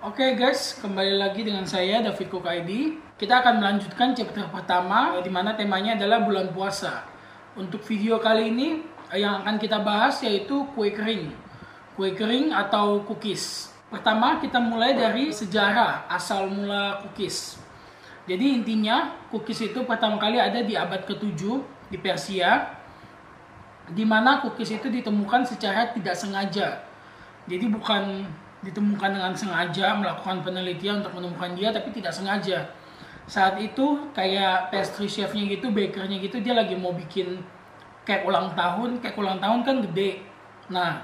Oke guys, kembali lagi dengan saya David Cook ID. Kita akan melanjutkan chapter pertama di mana temanya adalah bulan puasa. Untuk video kali ini yang akan kita bahas yaitu kue kering. Kue kering atau cookies. Pertama kita mulai dari sejarah asal mula cookies. Jadi intinya cookies itu pertama kali ada di abad ke-7 di Persia, di mana cookies itu ditemukan secara tidak sengaja. Jadi bukan ditemukan dengan sengaja melakukan penelitian untuk menemukan dia, tapi tidak sengaja. Saat itu kayak pastry chefnya gitu, bakernya gitu, dia lagi mau bikin cake ulang tahun kan gede. Nah,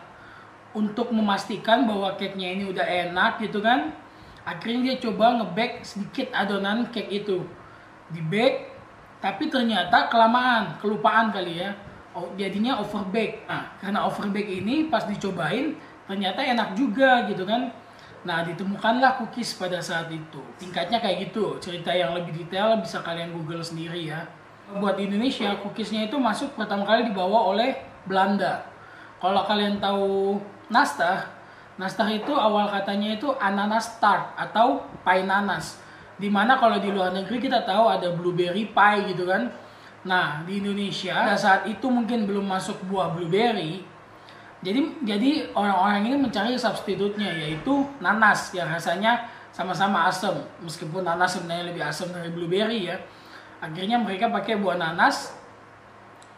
untuk memastikan bahwa cake-nya ini udah enak gitu kan, akhirnya dia coba nge-bake sedikit adonan cake itu. Di-bake, tapi ternyata kelamaan, kelupaan kali ya. Jadinya overbake. Nah, karena overbake ini pas dicobain ternyata enak juga gitu kan. Nah, ditemukanlah cookies pada saat itu. Tingkatnya kayak gitu. Cerita yang lebih detail bisa kalian google sendiri ya. Buat di Indonesia, cookiesnya itu masuk pertama kali dibawa oleh Belanda. Kalau kalian tahu nastar itu awal katanya itu ananas tart atau pie nanas. Dimana kalau di luar negeri kita tahu ada blueberry pie gitu kan. Nah, di Indonesia pada saat itu mungkin belum masuk buah blueberry. Jadi orang-orang ini mencari substitutnya yaitu nanas yang rasanya sama-sama asam. Meskipun nanas sebenarnya lebih asam dari blueberry ya. Akhirnya mereka pakai buah nanas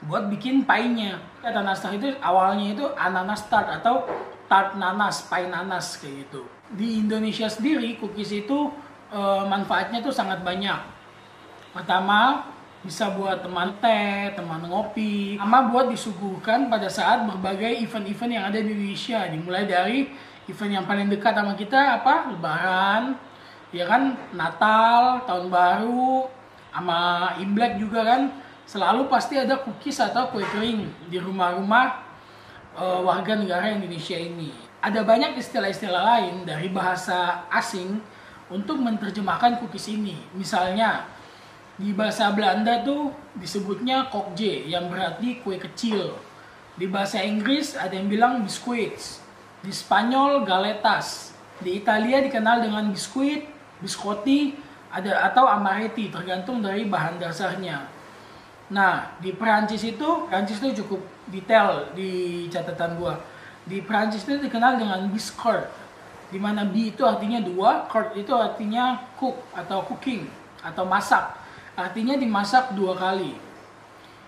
buat bikin pie-nya. Kata nastar itu awalnya itu ananas tart atau tart nanas, pie nanas kayak gitu. Di Indonesia sendiri cookies itu manfaatnya tuh sangat banyak. Pertama, bisa buat teman teh, teman ngopi, sama buat disuguhkan pada saat berbagai event-event yang ada di Indonesia. Dimulai dari event yang paling dekat sama kita apa? Lebaran, ya kan, Natal, Tahun Baru, sama Imlek juga kan. Selalu pasti ada cookies atau kue kering di rumah-rumah warga negara Indonesia ini. Ada banyak istilah-istilah lain dari bahasa asing untuk menerjemahkan cookies ini. Misalnya di bahasa Belanda tuh disebutnya koekje yang berarti kue kecil. Di bahasa Inggris ada yang bilang biscuits. Di Spanyol galetas. Di Italia dikenal dengan biskuit, biscotti, atau amaretti tergantung dari bahan dasarnya. Nah, di Perancis itu cukup detail di catatan gua. Di Perancis itu dikenal dengan biscourt. Di mana bi itu artinya dua, court itu artinya cook atau cooking atau masak. Artinya dimasak 2 kali.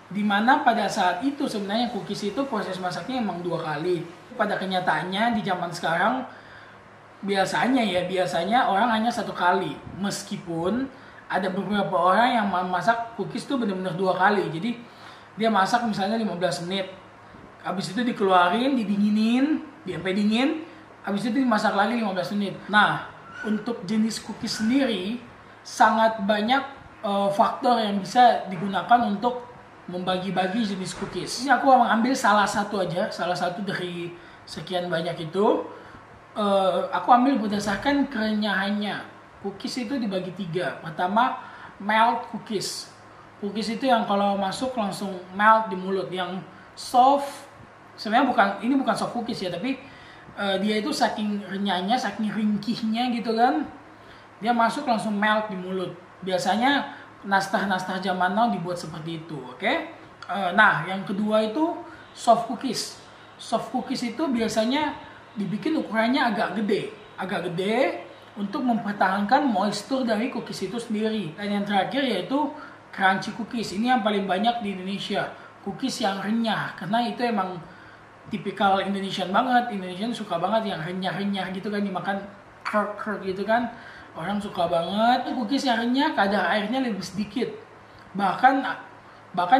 Dimana pada saat itu sebenarnya cookies itu proses masaknya emang 2 kali. Pada kenyataannya di zaman sekarang biasanya orang hanya 1 kali. Meskipun ada beberapa orang yang masak cookies itu benar-benar 2 kali. Jadi dia masak misalnya 15 menit. Habis itu dikeluarin, didinginin, sampai dingin. Habis itu dimasak lagi 15 menit. Nah, untuk jenis cookies sendiri sangat banyak faktor yang bisa digunakan untuk membagi-bagi jenis cookies. Ini aku ambil salah satu dari sekian banyak itu. Aku ambil berdasarkan kerenyahannya. Cookies itu dibagi 3. Pertama, melt cookies. Cookies itu yang kalau masuk langsung melt di mulut. Yang soft, sebenarnya ini bukan soft cookies ya, tapi dia itu saking renyahnya, saking ringkihnya gitu kan, dia masuk langsung melt di mulut. Biasanya nastar-nastar zaman now dibuat seperti itu, oke? Nah, yang kedua itu soft cookies. Soft cookies itu biasanya dibikin ukurannya agak gede untuk mempertahankan moisture dari cookies itu sendiri. Dan yang terakhir yaitu crunchy cookies. Ini yang paling banyak di Indonesia. Cookies yang renyah, karena itu emang tipikal Indonesian banget. Indonesian suka banget yang renyah-renyah gitu kan, dimakan krek gitu kan. Orang suka banget cookies yang renyah, kadar airnya lebih sedikit. Bahkan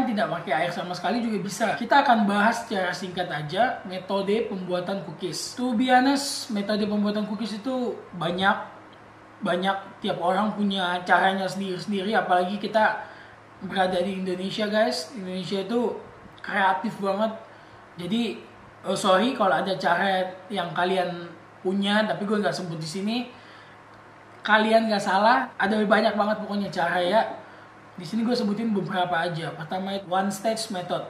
tidak pakai air sama sekali juga bisa. Kita akan bahas secara singkat aja metode pembuatan cookies. To be honest, metode pembuatan cookies itu banyak. Tiap orang punya caranya sendiri-sendiri. Apalagi kita berada di Indonesia guys. Indonesia itu kreatif banget. Jadi sorry kalau ada cara yang kalian punya tapi gue nggak sebut di sini. Kalian gak salah, ada banyak banget pokoknya cara ya. Di sini gue sebutin beberapa aja. Pertama itu one stage method,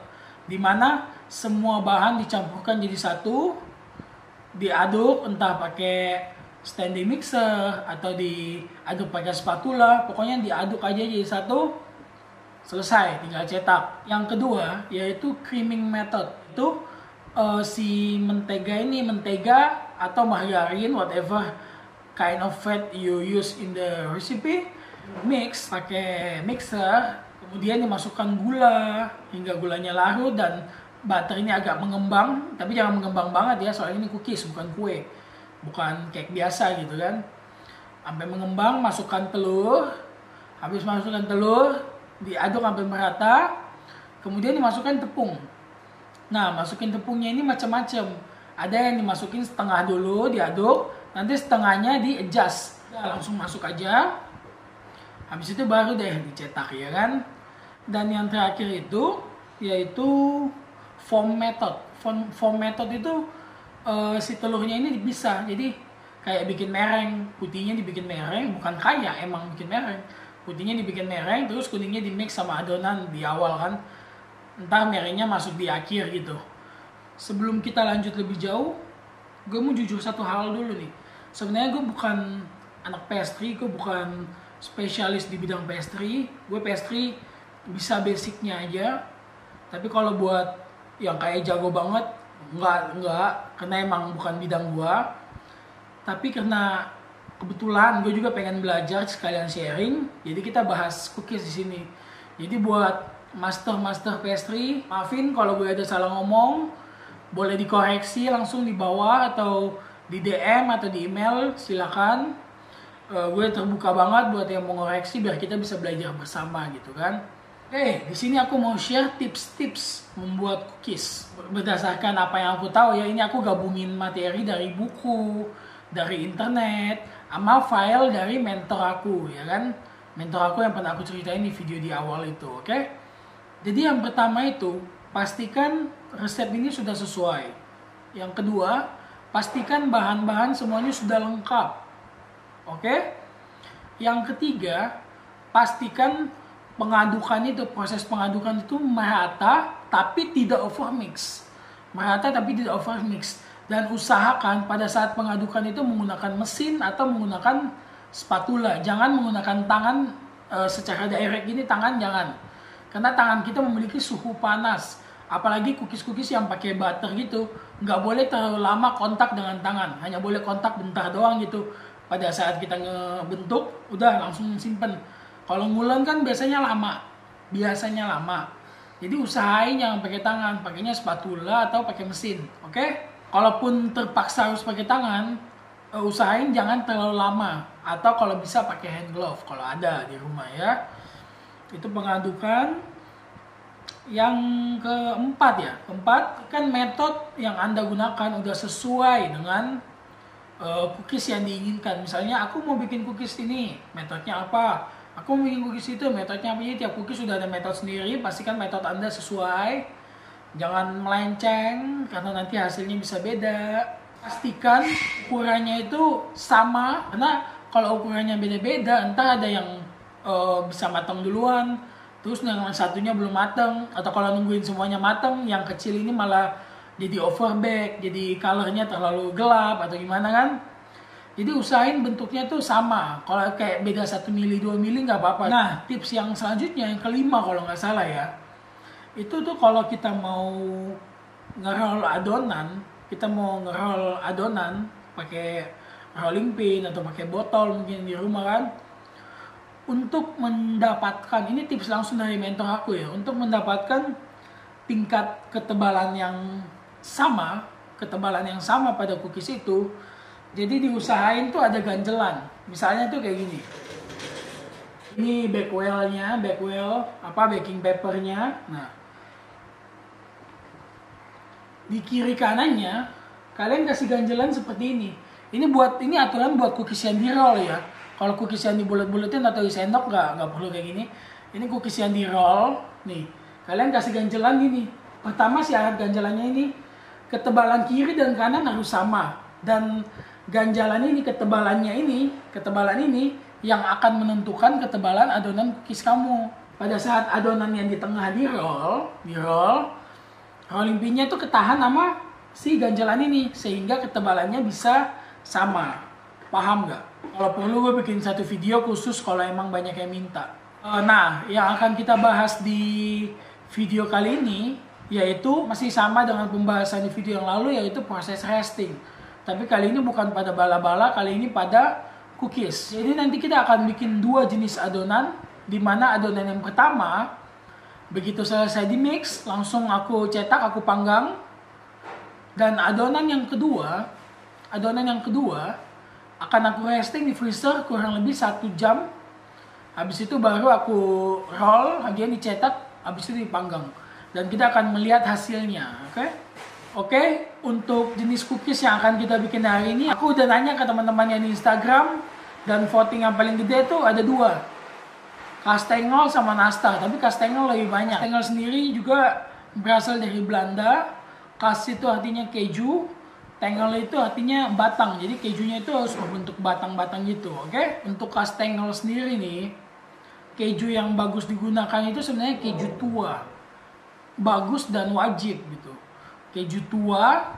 dimana semua bahan dicampurkan jadi satu, diaduk entah pakai standing mixer atau diaduk pakai spatula, pokoknya diaduk aja jadi satu, selesai, tinggal cetak. Yang kedua yaitu creaming method. Itu si mentega atau margarin, whatever kind of fat you use in the recipe, mix pakai mixer, kemudian dimasukkan gula hingga gulanya larut dan butter ini agak mengembang, tapi jangan mengembang banget ya, soalnya ini cookies bukan kue, bukan cake biasa gitu kan. Sampai mengembang, masukkan telur, habis masukkan telur diaduk sampai merata, kemudian dimasukkan tepung. Nah, masukin tepungnya ini macam-macam. Ada yang dimasukin setengah dulu diaduk, nanti setengahnya di-adjust. Nah, langsung masuk aja. Habis itu baru deh dicetak ya kan. Dan yang terakhir itu yaitu foam method. Foam method itu si telurnya ini bisa, jadi kayak bikin mereng, putihnya dibikin mereng, bukan kayak emang bikin mereng. Putihnya dibikin mereng, terus kuningnya di mix sama adonan di awal kan. Ntar merengnya masuk di akhir gitu. Sebelum kita lanjut lebih jauh, gue mau jujur satu hal dulu nih. Sebenarnya gue bukan anak pastry, gue bukan spesialis di bidang pastry. Gue pastry bisa basicnya aja. Tapi kalau buat yang kayak jago banget, enggak, karena emang bukan bidang gue. Tapi karena kebetulan gue juga pengen belajar sekalian sharing, jadi kita bahas cookies di sini. Jadi buat master pastry, maafin kalau gue ada salah ngomong, boleh dikoreksi langsung di bawah atau di DM atau di email, silakan. Gue terbuka banget buat yang mau ngoreksi biar kita bisa belajar bersama gitu kan. Di sini aku mau share tips-tips membuat cookies berdasarkan apa yang aku tahu ya. Ini aku gabungin materi dari buku, dari internet, sama file dari mentor aku ya kan. Mentor aku yang pernah aku ceritain di video di awal itu, oke? Jadi yang pertama itu pastikan resep ini sudah sesuai. Yang kedua, pastikan bahan-bahan semuanya sudah lengkap. Oke? Yang ketiga, pastikan proses pengadukan itu merata tapi tidak overmix. Merata tapi tidak overmix. Dan usahakan pada saat pengadukan itu menggunakan mesin atau menggunakan spatula. Jangan menggunakan tangan secara direct ini, tangan jangan. Karena tangan kita memiliki suhu panas. Apalagi cookies-cookies yang pakai butter gitu, nggak boleh terlalu lama kontak dengan tangan. Hanya boleh kontak bentar doang gitu. Pada saat kita ngebentuk, udah langsung simpen. Kalau ngulon kan biasanya lama. Jadi usahain jangan pakai tangan, pakainya spatula atau pakai mesin, oke? Kalaupun terpaksa harus pakai tangan, usahain jangan terlalu lama. Atau kalau bisa pakai hand glove kalau ada di rumah ya. Itu pengadukan. Yang keempat kan metode yang Anda gunakan udah sesuai dengan cookies yang diinginkan. Misalnya aku mau bikin cookies ini, metodenya apa? Aku mau bikin cookies itu, metodenya apa? Tiap cookies sudah ada metode sendiri. Pastikan metode Anda sesuai. Jangan melenceng karena nanti hasilnya bisa beda. Pastikan ukurannya itu sama, karena kalau ukurannya beda-beda, entah ada yang bisa matang duluan, terus yang satunya belum matang, atau kalau nungguin semuanya matang, yang kecil ini malah jadi overbake, jadi colornya terlalu gelap atau gimana kan. Jadi usahain bentuknya tuh sama. Kalau kayak beda 1 mili 2 mili nggak apa-apa. Nah, tips yang selanjutnya yang kelima kalau nggak salah ya, itu tuh kalau kita mau ngerol adonan, pakai rolling pin atau pakai botol mungkin di rumah kan, untuk mendapatkan, ini tips langsung dari mentor aku ya, untuk mendapatkan tingkat ketebalan yang sama pada cookies itu. Jadi diusahain tuh ada ganjelan. Misalnya tuh kayak gini. Ini baking papernya. Nah, di kiri kanannya kalian kasih ganjelan seperti ini. Ini aturan buat cookies yang di roll ya. Kalau cookies yang dibulet-buletin atau di sendok nggak perlu kayak gini. Ini cookies yang di roll. Nih, kalian kasih ganjelan gini. Pertama syarat ganjelannya ini ketebalan kiri dan kanan harus sama. Dan ganjalan ini, ketebalan ini yang akan menentukan ketebalan adonan cookies kamu. Pada saat adonan yang di tengah di roll, rolling pinnya itu ketahan sama si ganjalan ini sehingga ketebalannya bisa sama. Paham nggak? Kalau perlu gue bikin satu video khusus kalau emang banyak yang minta. Nah, yang akan kita bahas di video kali ini yaitu masih sama dengan pembahasan di video yang lalu, yaitu proses resting. Tapi kali ini bukan pada bala-bala, kali ini pada cookies. Jadi nanti kita akan bikin dua jenis adonan, di mana adonan yang pertama begitu selesai di mix langsung aku cetak, aku panggang. Dan adonan yang kedua akan aku resting di freezer kurang lebih 1 jam. Habis itu baru aku roll, bagian dicetak, habis itu dipanggang. Dan kita akan melihat hasilnya, oke? Oke, untuk jenis cookies yang akan kita bikin hari ini, aku udah nanya ke teman-teman yang di Instagram, dan voting yang paling gede tuh ada 2. Kastengel sama nastar, tapi kastengel lebih banyak. Kastengel sendiri juga berasal dari Belanda. Kas itu artinya keju, tengel itu artinya batang. Jadi kejunya itu harus berbentuk batang-batang gitu, oke? Untuk kastengel sendiri nih, keju yang bagus digunakan itu sebenarnya keju tua. Bagus dan wajib gitu. Keju tua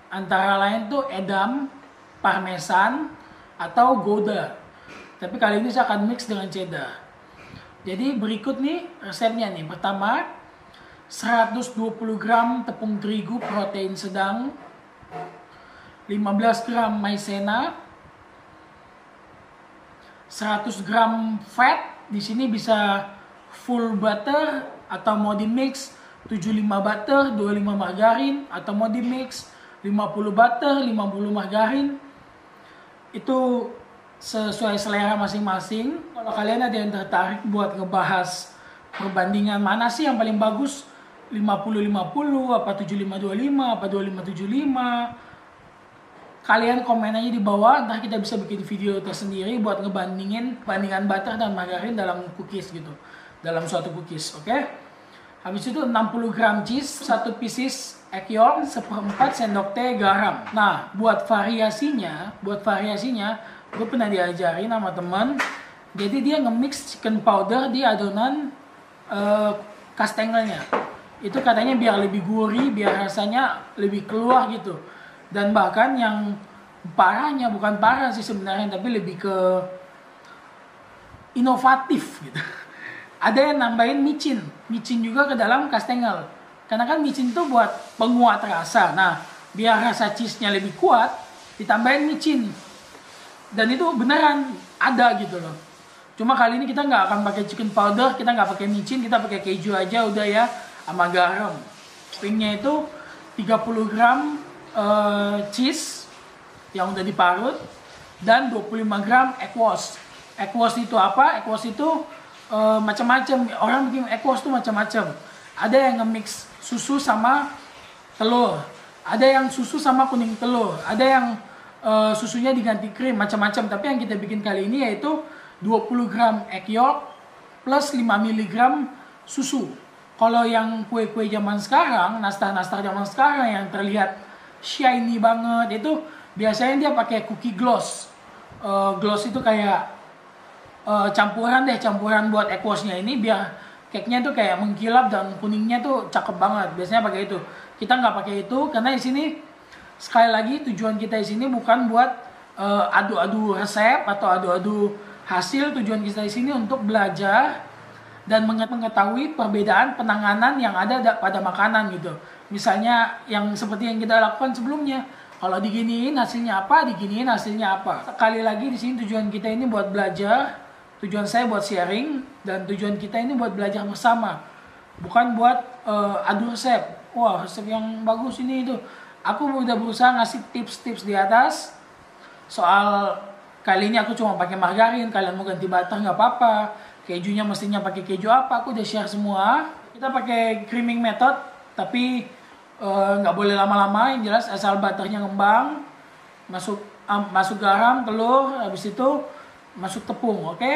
antara lain tuh Edam, Parmesan, atau Gouda. Tapi kali ini saya akan mix dengan cheddar. Jadi berikut nih resepnya nih. Pertama, 120 gram tepung terigu protein sedang, 15 gram maizena, 100 gram fat. Di sini bisa full butter atau mau di mix 75 butter, 25 margarin, atau mau di mix 50 butter, 50 margarin. Itu sesuai selera masing-masing. Kalau kalian ada yang tertarik buat ngebahas perbandingan mana sih yang paling bagus, 50-50, apa 75-25, apa 25-75, kalian komen aja di bawah, ntar kita bisa bikin video tersendiri buat ngebandingin bandingan butter dan margarin dalam cookies gitu, dalam suatu cookies, oke? Habis itu 60 gram cheese, 1 pieces egg yolk, 1/4 sendok teh garam. Nah, buat variasinya, gue pernah diajarin sama teman. Jadi dia nge-mix chicken powder di adonan kastengelnya. Itu katanya biar lebih gurih, biar rasanya lebih keluar gitu. Dan bahkan yang parahnya, bukan parah sih sebenarnya, tapi lebih ke inovatif gitu. Ada yang nambahin micin juga ke dalam kastengel. Karena kan micin tuh buat penguat rasa. Nah, biar rasa cheese-nya lebih kuat, ditambahin micin. Dan itu beneran ada gitu loh. Cuma kali ini kita nggak akan pakai chicken powder, kita nggak pakai micin, kita pakai keju aja udah ya, sama garam. Toppingnya itu 30 gram cheese yang udah diparut dan 25 gram egg wash. Egg wash itu apa? Egg wash itu macam-macam. Orang bikin egg wash tuh macam-macam. Ada yang nge-mix susu sama telur. Ada yang susu sama kuning telur. Ada yang susunya diganti krim, macam-macam. Tapi yang kita bikin kali ini yaitu 20 gram egg yolk plus 5 mg susu. Kalau yang kue-kue zaman sekarang, nastar-nastar zaman sekarang yang terlihat shiny banget, itu biasanya dia pakai cookie gloss. Gloss itu kayak campuran buat egg washnya ini, biar cake-nya tuh kayak mengkilap dan kuningnya tuh cakep banget. Biasanya pakai itu. Kita nggak pakai itu karena di sini sekali lagi tujuan kita di sini bukan buat adu-adu resep atau adu-adu hasil. Tujuan kita di sini untuk belajar dan mengetahui perbedaan penanganan yang ada pada makanan gitu. Misalnya yang seperti yang kita lakukan sebelumnya. Kalau diginiin hasilnya apa, diginiin hasilnya apa. Sekali lagi di sini tujuan kita ini buat belajar, tujuan saya buat sharing, dan tujuan kita ini buat belajar bersama. Bukan buat adu resep. Wah, resep yang bagus ini itu. Aku udah berusaha ngasih tips-tips di atas. Soal kali ini aku cuma pakai margarin, kalian mau ganti butter nggak apa-apa. Kejunya mestinya pakai keju apa, aku udah share semua. Kita pakai creaming method, tapi nggak boleh lama-lama, yang jelas asal butternya ngembang. Masuk garam, telur, habis itu masuk tepung, oke?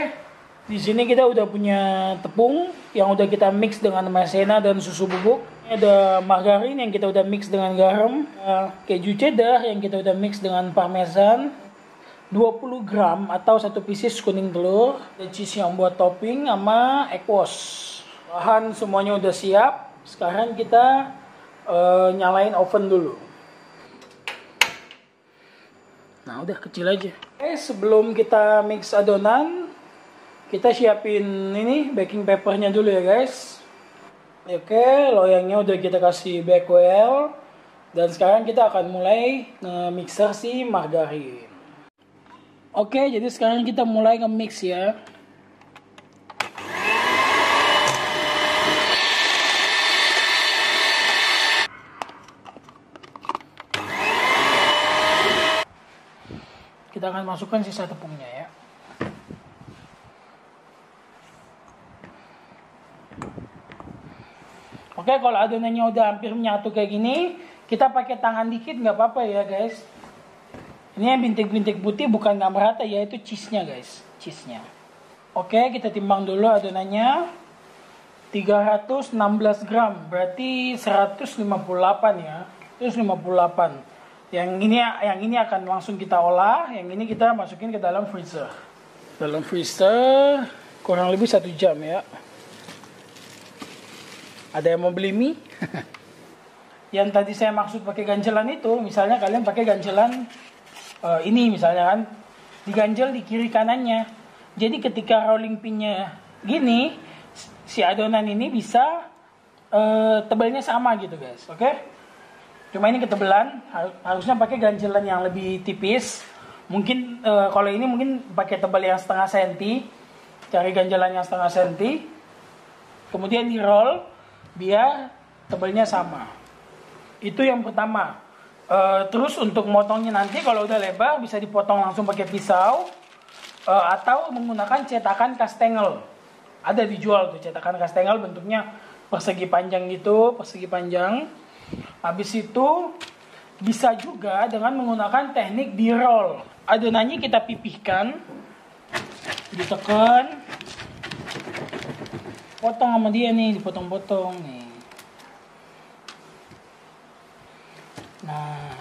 Di sini kita udah punya tepung yang udah kita mix dengan maizena dan susu bubuk. Ini ada margarin yang kita udah mix dengan garam, keju cheddar yang kita udah mix dengan parmesan, 20 gram atau 1 pieces kuning telur, dan cheese yang buat topping sama egg wash. Bahan semuanya udah siap. Sekarang kita nyalain oven dulu. Nah, Nah, udah kecil aja. Oke, sebelum kita mix adonan, kita siapin ini baking papernya dulu ya guys. Oke, loyangnya udah kita kasih bake oil. Dan sekarang kita akan mulai nge-mixer si margarin. Oke, jadi sekarang kita mulai nge-mix ya. Kita akan masukkan sisa tepungnya ya. Oke, kalau adonannya udah hampir menyatu kayak gini, kita pakai tangan dikit nggak apa-apa ya guys. Ini yang bintik-bintik putih bukan nggak merata ya, itu cheese-nya guys, cheese-nya. Oke, kita timbang dulu adonannya. 316 gram, berarti 158 ya. 158. Yang ini akan langsung kita olah, yang ini kita masukin ke dalam freezer. Dalam freezer kurang lebih 1 jam ya. Ada yang mau beli mie? Yang tadi saya maksud pakai ganjelan itu, misalnya kalian pakai ganjelan ini misalnya kan, diganjel di kiri kanannya. Jadi ketika rolling pinnya gini, si adonan ini bisa tebalnya sama gitu guys, oke? Cuma ini ketebalan, harusnya pakai ganjelan yang lebih tipis. Mungkin kalau ini mungkin pakai tebal yang setengah senti. Cari ganjelan yang setengah senti. Kemudian di roll biar tebalnya sama. Itu yang pertama. Terus untuk motongnya nanti kalau udah lebar bisa dipotong langsung pakai pisau. Atau menggunakan cetakan kastengel. Ada dijual tuh cetakan kastengel, bentuknya persegi panjang gitu, persegi panjang. Habis itu bisa juga dengan menggunakan teknik di roll. Adonannya kita pipihkan, ditekan, potong sama dia nih, dipotong-potong nih. Nah,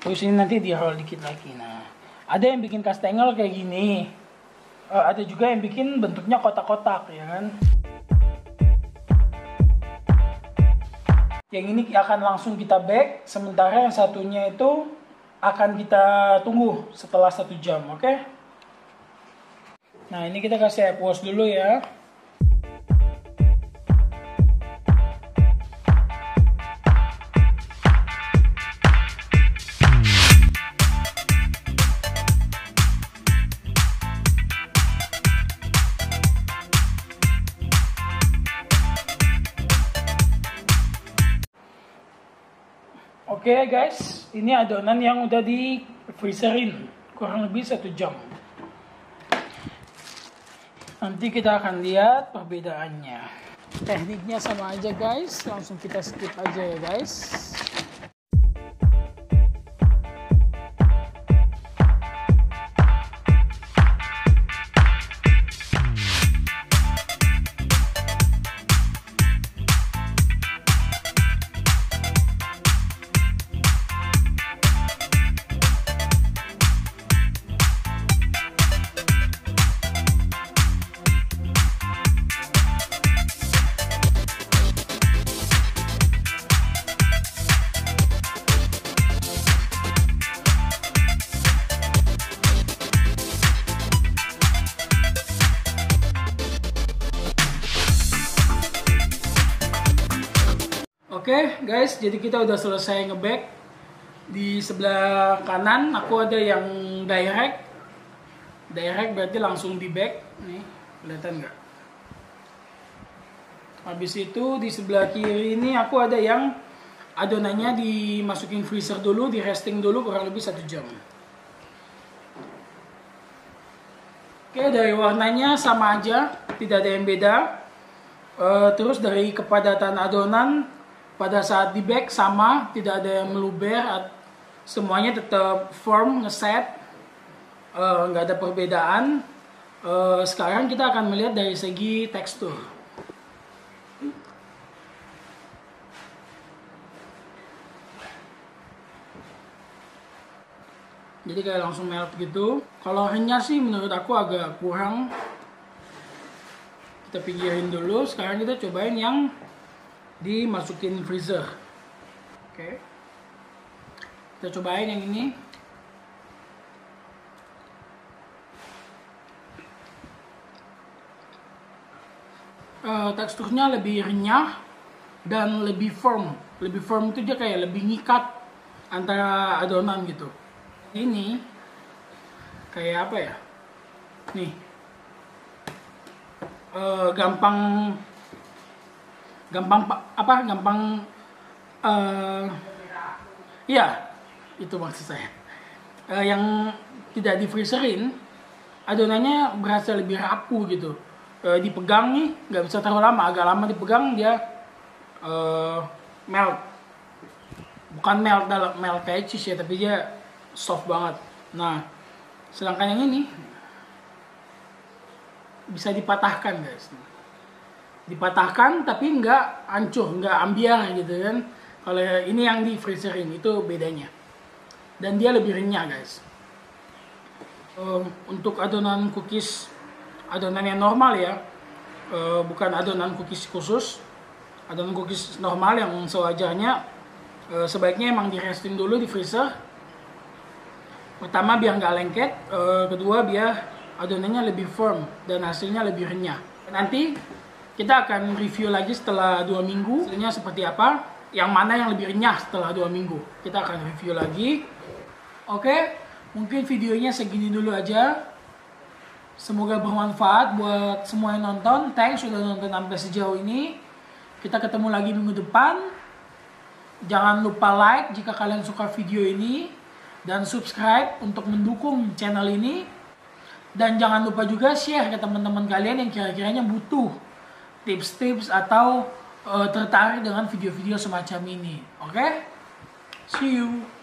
terus ini nanti di roll dikit lagi. Nah, ada yang bikin kastengel kayak gini, ada juga yang bikin bentuknya kotak-kotak ya kan. Yang ini akan langsung kita bake, sementara yang satunya itu akan kita tunggu setelah 1 jam, oke? Nah, ini kita kasih air wash dulu ya. Oke guys, ini adonan yang udah di freezerin kurang lebih 1 jam. Nanti kita akan lihat perbedaannya. Tekniknya sama aja guys, langsung kita skip aja ya guys. Oke guys, jadi kita udah selesai nge-bake. Di sebelah kanan aku ada yang direct. Direct berarti langsung di-bake. Nih, kelihatan nggak? Habis itu di sebelah kiri ini aku ada yang adonannya dimasukin freezer dulu, di resting dulu kurang lebih 1 jam. Oke, dari warnanya sama aja, tidak ada yang beda. Terus dari kepadatan adonan pada saat di bake sama, tidak ada yang meluber, semuanya tetap firm, ngeset, nggak ada perbedaan. Sekarang kita akan melihat dari segi tekstur. Jadi kayak langsung melt gitu. Kalau renyah sih menurut aku agak kurang. Kita pinggirin dulu. Sekarang kita cobain yang dimasukin freezer. Oke. Kita cobain yang ini. teksturnya lebih renyah dan lebih firm. Lebih firm itu dia kayak lebih ngikat antara adonan gitu. Ini kayak apa ya? Nih, gampang iya, itu maksud saya. Yang tidak di freezerin, adonannya berasa lebih rapuh gitu. Dipegang nih nggak bisa terlalu lama, agak lama dipegang dia melt. Bukan melt kayak cheese ya, tapi dia soft banget. Nah, sedangkan yang ini bisa dipatahkan guys. Dipatahkan tapi nggak hancur, nggak ambiar gitu kan. Kalau ini yang di freezerin itu bedanya. Dan dia lebih renyah guys. Untuk adonan cookies, adonan yang normal ya, bukan adonan cookies khusus. Adonan cookies normal yang sewajarnya, sebaiknya emang di resting dulu di freezer. Pertama biar nggak lengket, kedua biar adonannya lebih firm dan hasilnya lebih renyah. Nanti kita akan review lagi setelah 2 minggu hasilnya seperti apa, yang mana yang lebih renyah setelah 2 minggu. Kita akan review lagi. Oke, mungkin videonya segini dulu aja. Semoga bermanfaat buat semua yang nonton. Thanks sudah nonton sampai sejauh ini. Kita ketemu lagi minggu depan. Jangan lupa like jika kalian suka video ini, dan subscribe untuk mendukung channel ini. Dan jangan lupa juga share ke teman-teman kalian yang kira-kiranya butuh tips-tips atau tertarik dengan video-video semacam ini. Oke? See you.